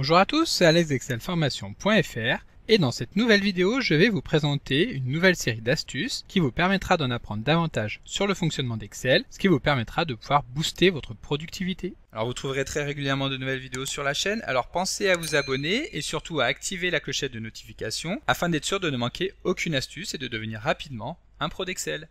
Bonjour à tous, c'est Alex d'excelformation.fr et dans cette nouvelle vidéo, je vais vous présenter une nouvelle série d'astuces qui vous permettra d'en apprendre davantage sur le fonctionnement d'Excel, ce qui vous permettra de pouvoir booster votre productivité. Alors vous trouverez très régulièrement de nouvelles vidéos sur la chaîne, alors pensez à vous abonner et surtout à activer la clochette de notification afin d'être sûr de ne manquer aucune astuce et de devenir rapidement un pro d'Excel.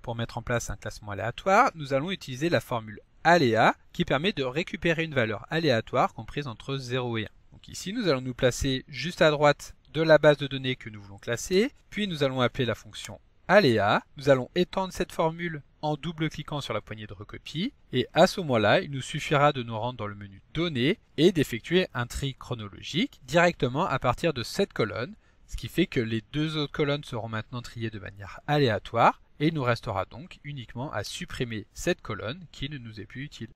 Pour mettre en place un classement aléatoire, nous allons utiliser la formule aléa qui permet de récupérer une valeur aléatoire comprise entre 0 et 1. Donc ici, nous allons nous placer juste à droite de la base de données que nous voulons classer, puis nous allons appeler la fonction aléa. Nous allons étendre cette formule en double-cliquant sur la poignée de recopie et à ce moment-là, il nous suffira de nous rendre dans le menu Données et d'effectuer un tri chronologique directement à partir de cette colonne, ce qui fait que les deux autres colonnes seront maintenant triées de manière aléatoire. Et il nous restera donc uniquement à supprimer cette colonne qui ne nous est plus utile.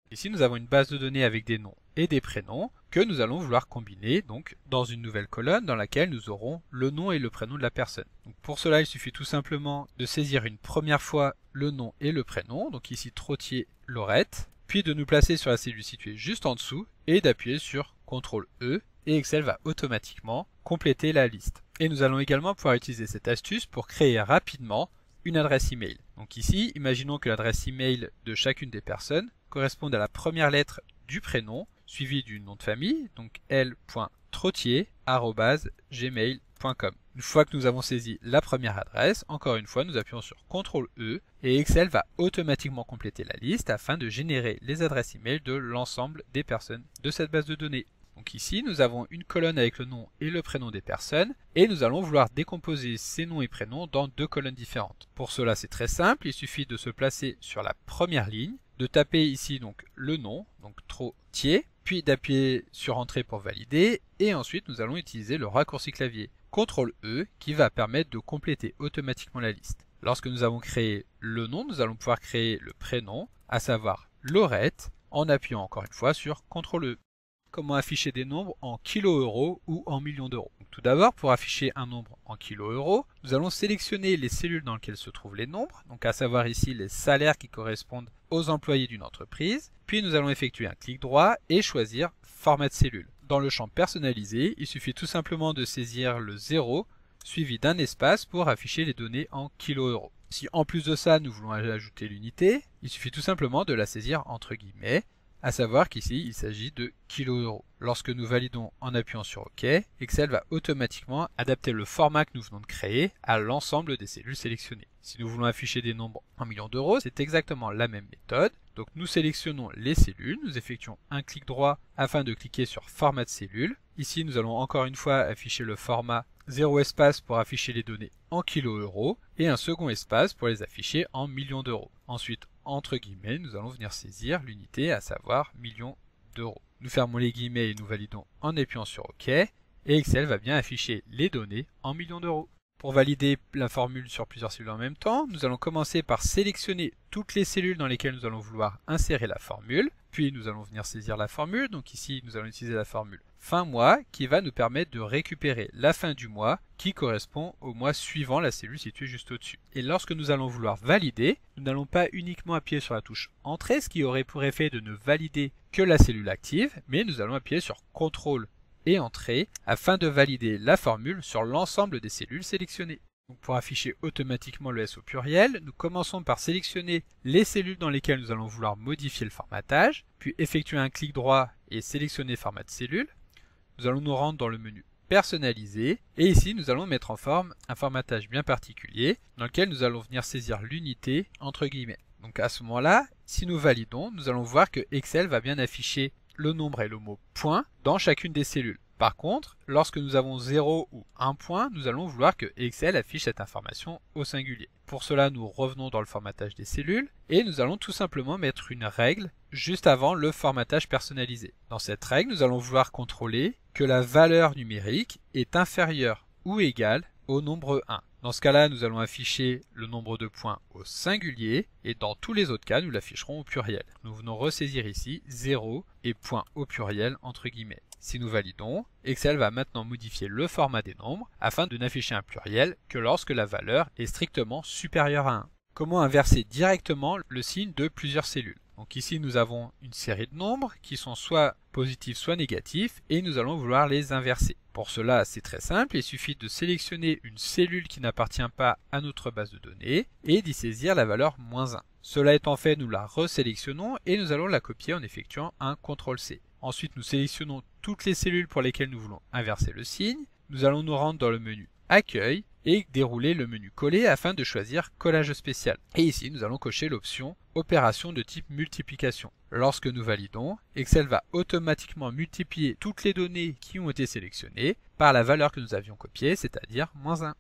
Ici, nous avons une base de données avec des noms et des prénoms que nous allons vouloir combiner donc dans une nouvelle colonne dans laquelle nous aurons le nom et le prénom de la personne. Donc pour cela, il suffit tout simplement de saisir une première fois le nom et le prénom, donc ici Trottier Laurette, puis de nous placer sur la cellule située juste en dessous et d'appuyer sur CTRL E et Excel va automatiquement compléter la liste. Et nous allons également pouvoir utiliser cette astuce pour créer rapidement une adresse email. Donc ici, imaginons que l'adresse email de chacune des personnes corresponde à la première lettre du prénom suivie du nom de famille, donc l.trottier@gmail.com. Une fois que nous avons saisi la première adresse, encore une fois, nous appuyons sur CTRL E et Excel va automatiquement compléter la liste afin de générer les adresses email de l'ensemble des personnes de cette base de données. Donc ici, nous avons une colonne avec le nom et le prénom des personnes et nous allons vouloir décomposer ces noms et prénoms dans deux colonnes différentes. Pour cela, c'est très simple, il suffit de se placer sur la première ligne, de taper ici donc le nom, donc Trottier, puis d'appuyer sur Entrée pour valider et ensuite nous allons utiliser le raccourci clavier CTRL E qui va permettre de compléter automatiquement la liste. Lorsque nous avons créé le nom, nous allons pouvoir créer le prénom, à savoir Laurette, en appuyant encore une fois sur CTRL E. Comment afficher des nombres en kilo-euros ou en millions d'euros. Tout d'abord, pour afficher un nombre en kilo-euros, nous allons sélectionner les cellules dans lesquelles se trouvent les nombres, donc à savoir ici les salaires qui correspondent aux employés d'une entreprise, puis nous allons effectuer un clic droit et choisir Format de cellule. Dans le champ personnalisé, il suffit tout simplement de saisir le 0 suivi d'un espace pour afficher les données en kilo-euros. Si en plus de ça, nous voulons ajouter l'unité, il suffit tout simplement de la saisir entre guillemets, à savoir qu'ici, il s'agit de kilo-euros. Lorsque nous validons en appuyant sur OK, Excel va automatiquement adapter le format que nous venons de créer à l'ensemble des cellules sélectionnées. Si nous voulons afficher des nombres en millions d'euros, c'est exactement la même méthode. Donc nous sélectionnons les cellules, nous effectuons un clic droit afin de cliquer sur Format de cellule. Ici, nous allons encore une fois afficher le format 0 espace pour afficher les données en kilo-euros et un second espace pour les afficher en millions d'euros. Ensuite, entre guillemets, nous allons venir saisir l'unité, à savoir millions d'euros. Nous fermons les guillemets et nous validons en appuyant sur OK. Et Excel va bien afficher les données en millions d'euros. Pour valider la formule sur plusieurs cellules en même temps, nous allons commencer par sélectionner toutes les cellules dans lesquelles nous allons vouloir insérer la formule. Puis nous allons venir saisir la formule. Donc ici, nous allons utiliser la formule fin mois qui va nous permettre de récupérer la fin du mois qui correspond au mois suivant la cellule située juste au-dessus. Et lorsque nous allons vouloir valider, nous n'allons pas uniquement appuyer sur la touche Entrée, ce qui aurait pour effet de ne valider que la cellule active, mais nous allons appuyer sur CTRL et Entrée afin de valider la formule sur l'ensemble des cellules sélectionnées. Donc pour afficher automatiquement le S au pluriel, nous commençons par sélectionner les cellules dans lesquelles nous allons vouloir modifier le formatage, puis effectuer un clic droit et sélectionner Format de cellule. Nous allons nous rendre dans le menu Personnaliser et ici nous allons mettre en forme un formatage bien particulier dans lequel nous allons venir saisir l'unité entre guillemets. Donc à ce moment-là, si nous validons, nous allons voir que Excel va bien afficher le nombre et le mot point dans chacune des cellules. Par contre, lorsque nous avons 0 ou 1 point, nous allons vouloir que Excel affiche cette information au singulier. Pour cela, nous revenons dans le formatage des cellules et nous allons tout simplement mettre une règle juste avant le formatage personnalisé. Dans cette règle, nous allons vouloir contrôler que la valeur numérique est inférieure ou égale au nombre 1. Dans ce cas-là, nous allons afficher le nombre de points au singulier et dans tous les autres cas, nous l'afficherons au pluriel. Nous venons ressaisir ici 0 et point au pluriel entre guillemets. Si nous validons, Excel va maintenant modifier le format des nombres afin de n'afficher un pluriel que lorsque la valeur est strictement supérieure à 1. Comment inverser directement le signe de plusieurs cellules? Donc ici nous avons une série de nombres qui sont soit positifs soit négatifs et nous allons vouloir les inverser. Pour cela c'est très simple, il suffit de sélectionner une cellule qui n'appartient pas à notre base de données et d'y saisir la valeur -1. Cela étant fait, nous la resélectionnons et nous allons la copier en effectuant un CTRL-C. Ensuite nous sélectionnons toutes les cellules pour lesquelles nous voulons inverser le signe. Nous allons nous rendre dans le menu Accueil et dérouler le menu Coller afin de choisir Collage spécial. Et ici, nous allons cocher l'option Opération de type multiplication. Lorsque nous validons, Excel va automatiquement multiplier toutes les données qui ont été sélectionnées par la valeur que nous avions copiée, c'est-à-dire -1.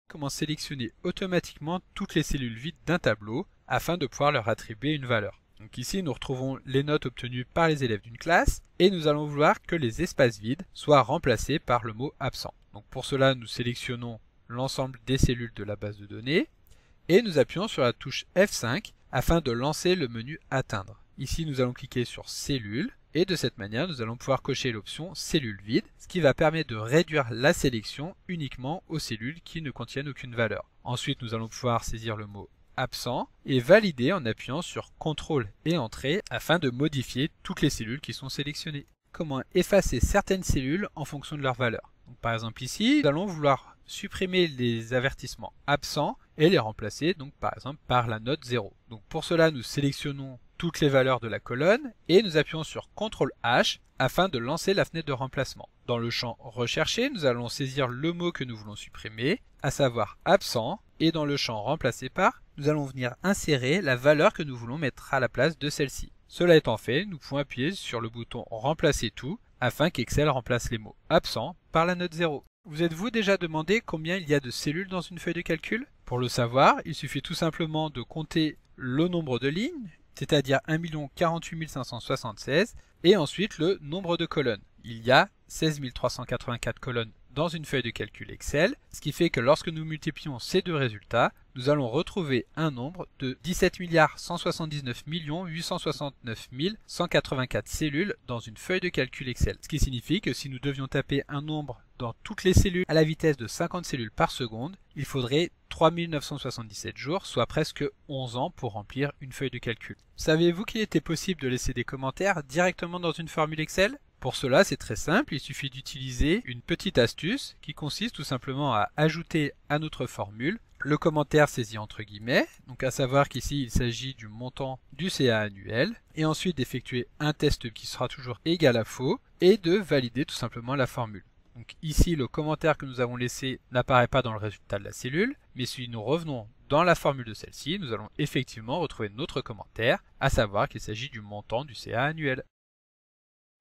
Comment sélectionner automatiquement toutes les cellules vides d'un tableau afin de pouvoir leur attribuer une valeur? Donc ici, nous retrouvons les notes obtenues par les élèves d'une classe et nous allons vouloir que les espaces vides soient remplacés par le mot absent. Donc pour cela, nous sélectionnons l'ensemble des cellules de la base de données et nous appuyons sur la touche F5 afin de lancer le menu Atteindre. Ici, nous allons cliquer sur Cellules et de cette manière, nous allons pouvoir cocher l'option Cellules vides, ce qui va permettre de réduire la sélection uniquement aux cellules qui ne contiennent aucune valeur. Ensuite, nous allons pouvoir saisir le mot absent et valider en appuyant sur CTRL et Entrée afin de modifier toutes les cellules qui sont sélectionnées. Comment effacer certaines cellules en fonction de leur valeur? Donc, par exemple ici, nous allons vouloir supprimer les avertissements absents et les remplacer donc par exemple par la note 0. Donc pour cela, nous sélectionnons toutes les valeurs de la colonne et nous appuyons sur CTRL H afin de lancer la fenêtre de remplacement. Dans le champ Rechercher, nous allons saisir le mot que nous voulons supprimer, à savoir absent, et dans le champ Remplacer par, nous allons venir insérer la valeur que nous voulons mettre à la place de celle-ci. Cela étant fait, nous pouvons appuyer sur le bouton Remplacer tout afin qu'Excel remplace les mots absent par la note 0. Vous êtes-vous déjà demandé combien il y a de cellules dans une feuille de calcul? Pour le savoir, il suffit tout simplement de compter le nombre de lignes, c'est-à-dire 1 48 576, et ensuite le nombre de colonnes. Il y a 16 384 colonnes dans une feuille de calcul Excel, ce qui fait que lorsque nous multiplions ces deux résultats, nous allons retrouver un nombre de 17 179 869 184 cellules dans une feuille de calcul Excel. Ce qui signifie que si nous devions taper un nombre dans toutes les cellules à la vitesse de 50 cellules par seconde, il faudrait 3977 jours, soit presque 11 ans pour remplir une feuille de calcul. Saviez-vous qu'il était possible de laisser des commentaires directement dans une formule Excel? Pour cela, c'est très simple, il suffit d'utiliser une petite astuce qui consiste tout simplement à ajouter à notre formule le commentaire saisi entre guillemets, donc à savoir qu'ici il s'agit du montant du CA annuel, et ensuite d'effectuer un test qui sera toujours égal à faux, et de valider tout simplement la formule. Donc ici, le commentaire que nous avons laissé n'apparaît pas dans le résultat de la cellule, mais si nous revenons dans la formule de celle-ci, nous allons effectivement retrouver notre commentaire, à savoir qu'il s'agit du montant du CA annuel.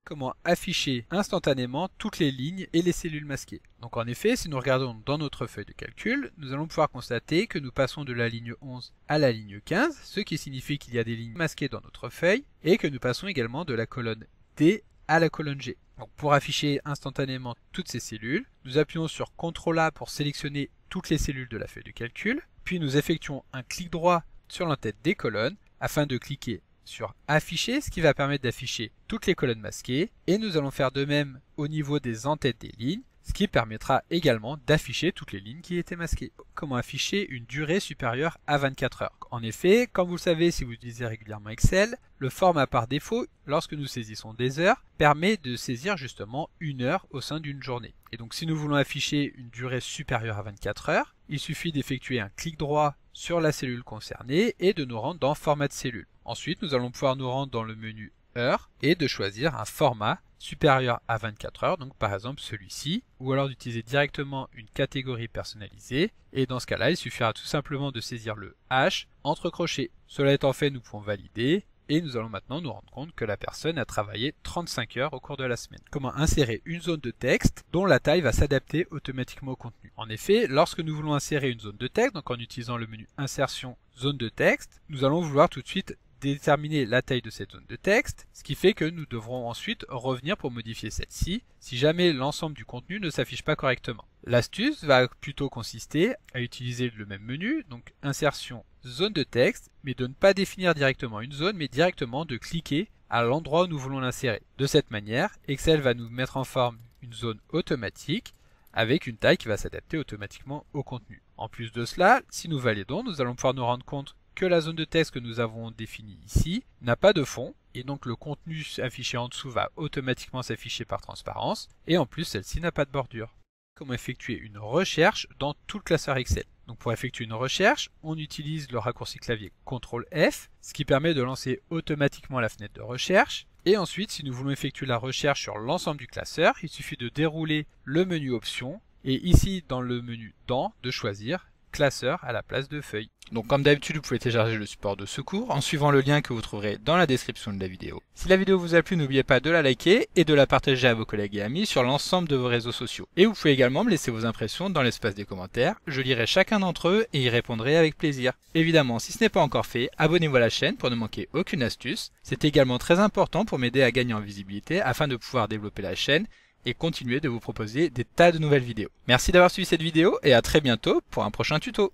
Comment afficher instantanément toutes les lignes et les cellules masquées. Donc en effet, si nous regardons dans notre feuille de calcul, nous allons pouvoir constater que nous passons de la ligne 11 à la ligne 15, ce qui signifie qu'il y a des lignes masquées dans notre feuille, et que nous passons également de la colonne D à la colonne G. Donc pour afficher instantanément toutes ces cellules, nous appuyons sur CTRL A pour sélectionner toutes les cellules de la feuille de calcul, puis nous effectuons un clic droit sur l'entête des colonnes afin de cliquer sur Afficher, ce qui va permettre d'afficher toutes les colonnes masquées, et nous allons faire de même au niveau des entêtes des lignes, ce qui permettra également d'afficher toutes les lignes qui étaient masquées. Comment afficher une durée supérieure à 24 heures? En effet, comme vous le savez si vous utilisez régulièrement Excel, le format par défaut, lorsque nous saisissons des heures, permet de saisir justement une heure au sein d'une journée. Et donc si nous voulons afficher une durée supérieure à 24 heures, il suffit d'effectuer un clic droit sur la cellule concernée et de nous rendre dans Format de cellule. Ensuite, nous allons pouvoir nous rendre dans le menu Heures et de choisir un format supérieur à 24 heures, donc par exemple celui-ci, ou alors d'utiliser directement une catégorie personnalisée, et dans ce cas-là, il suffira tout simplement de saisir le H entre crochets. Cela étant fait, nous pouvons valider, et nous allons maintenant nous rendre compte que la personne a travaillé 35 heures au cours de la semaine. Comment insérer une zone de texte dont la taille va s'adapter automatiquement au contenu? En effet, lorsque nous voulons insérer une zone de texte, donc en utilisant le menu Insertion, Zone de texte, nous allons vouloir tout de suite déterminer la taille de cette zone de texte, ce qui fait que nous devrons ensuite revenir pour modifier celle-ci si jamais l'ensemble du contenu ne s'affiche pas correctement. L'astuce va plutôt consister à utiliser le même menu, donc Insertion, Zone de texte, mais de ne pas définir directement une zone, mais directement de cliquer à l'endroit où nous voulons l'insérer. De cette manière, Excel va nous mettre en forme une zone automatique avec une taille qui va s'adapter automatiquement au contenu. En plus de cela, si nous validons, nous allons pouvoir nous rendre compte que la zone de texte que nous avons définie ici n'a pas de fond, et donc le contenu affiché en dessous va automatiquement s'afficher par transparence, et en plus celle-ci n'a pas de bordure. Comment effectuer une recherche dans tout le classeur Excel. Donc pour effectuer une recherche, on utilise le raccourci clavier CTRL F, ce qui permet de lancer automatiquement la fenêtre de recherche. Et ensuite, si nous voulons effectuer la recherche sur l'ensemble du classeur, il suffit de dérouler le menu Options, et ici dans le menu Dans, de choisir classeur à la place de feuille. Donc comme d'habitude, vous pouvez télécharger le support de secours en suivant le lien que vous trouverez dans la description de la vidéo. Si la vidéo vous a plu, n'oubliez pas de la liker et de la partager à vos collègues et amis sur l'ensemble de vos réseaux sociaux. Et vous pouvez également me laisser vos impressions dans l'espace des commentaires, je lirai chacun d'entre eux et y répondrai avec plaisir. Évidemment, si ce n'est pas encore fait, abonnez-vous à la chaîne pour ne manquer aucune astuce. C'est également très important pour m'aider à gagner en visibilité afin de pouvoir développer la chaîne et continuer de vous proposer des tas de nouvelles vidéos. Merci d'avoir suivi cette vidéo et à très bientôt pour un prochain tuto.